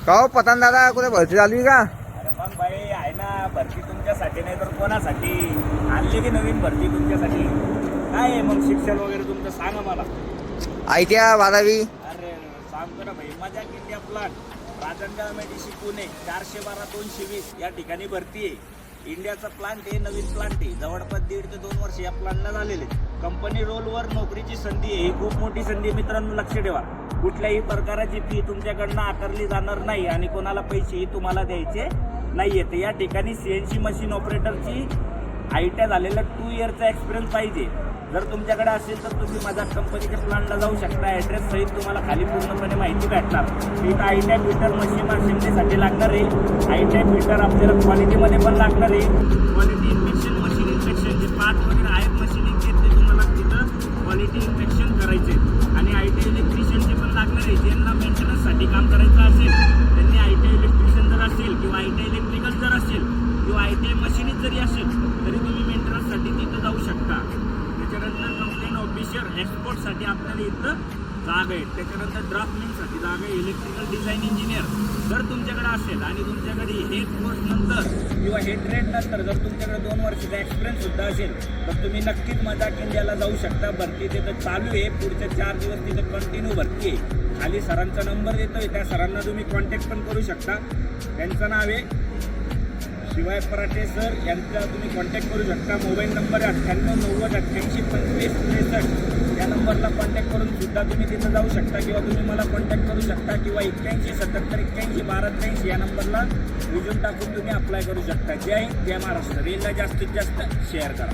का हो पतन दादा कुठे भरती चालू आहे का? अरे मग बाई आहे ना भरती तुमच्यासाठी, नाही तर कोणासाठी आणली की नवीन भरती तुमच्यासाठी? काय आहे मग शिक्षण वगैरे तुमचं सांगा मला. आयत्या बारावी. अरे सांगतो ना भाई, मजा India plant Rajangaon Medici Pune 412-220 या ठिकाणी भरती आहे. इंडियाचा प्लांट आहे, नवीन प्लांट आहे. जवळपास 1.5 ते 2 वर्ष या प्लांटला झालेले. कंपनी रोलवर नोकरीची संधी आहे. ही खूप मोठी संधी आहे मित्रांनो, लक्ष ठेवा. कुठल्याही प्रकाराची फी तुमच्याकडनं आकारली जाणार नाही आणि कोणाला पैसेही तुम्हाला द्यायचे नाही आहेत. या ठिकाणी CNC मशीन ऑपरेटरची ITI झालेला 2 इयरचा एक्सपिरियन्स पाहिजे. जर तुमच्याकडे असेल तर तुम्ही माझ्या कंपनीच्या प्लांटला जाऊ शकता. ॲड्रेस सहित तुम्हाला खाली पूर्णपणे माहिती भेटणार. इथं ITI फिटर मशीन असेंब्लीसाठी लागणार आहे. ITI फिटर आपल्याला क्वालिटीमध्ये पण लागणार आहे. क्वालिटी इन्स्पेक्शन, मशीन इन्स्पेक्शन जे पार्ट वगैरे आहेत मशीनिंगचे ते तुम्हाला तिथं क्वालिटी इन्स्पेक्शन करायचे. आणि ITI इलेक्ट्रिशियनचे पण लागणार आहे. ज्यांना मेंटेनन्ससाठी काम करायचं असेल त्यांनी ITI इलेक्ट्रिशियन जर असेल किंवा ITI इलेक्ट्रिकल जर असेल किंवा ITI मशीनिस्ट जरी असेल तरी तुम्ही मेंटेनन्ससाठी तिथं जाऊ शकता. त्याच्यानंतर कंप्लेन ऑफिसर एक्सपोर्टसाठी आपल्याला इथं जागा आहे. त्याच्यानंतर ड्राफ्टमॅनसाठी जागा आहे. इलेक्ट्रिकल डिझाईन इंजिनियर जर तुमच्याकडे असेल आणि तुमच्याकडे हे कोर्स नंतर किंवा हे ट्रेड नंतर जर तुमच्याकडे 2 वर्षाचा एक्सपिरियन्स सुद्धा असेल तर तुम्ही नक्कीच मजाक इंडियाला जाऊ शकता. भरती तिथं चालू आहे. पुढच्या 4 दिवस तिथं कंटिन्यू भरती आहे. खाली सरांचा नंबर देतोय, त्या सरांना तुम्ही कॉन्टॅक्ट पण करू शकता. त्यांचं नाव आहे शिवाय पराठे सर. यांचा तुम्ही कॉन्टॅक्ट करू शकता. मोबाईल नंबर आहे 9890882563. या नंबरला कॉन्टॅक्ट करून सुद्धा तुम्ही तिथं जाऊ शकता किंवा तुम्ही मला कॉन्टॅक्ट करू शकता किंवा 8177811283 या नंबरला विजून टाकून तुम्ही अप्लाय करू शकता. जय हिंद, जय महाराष्ट्र. रीलला जास्तीत जास्त शेअर करा.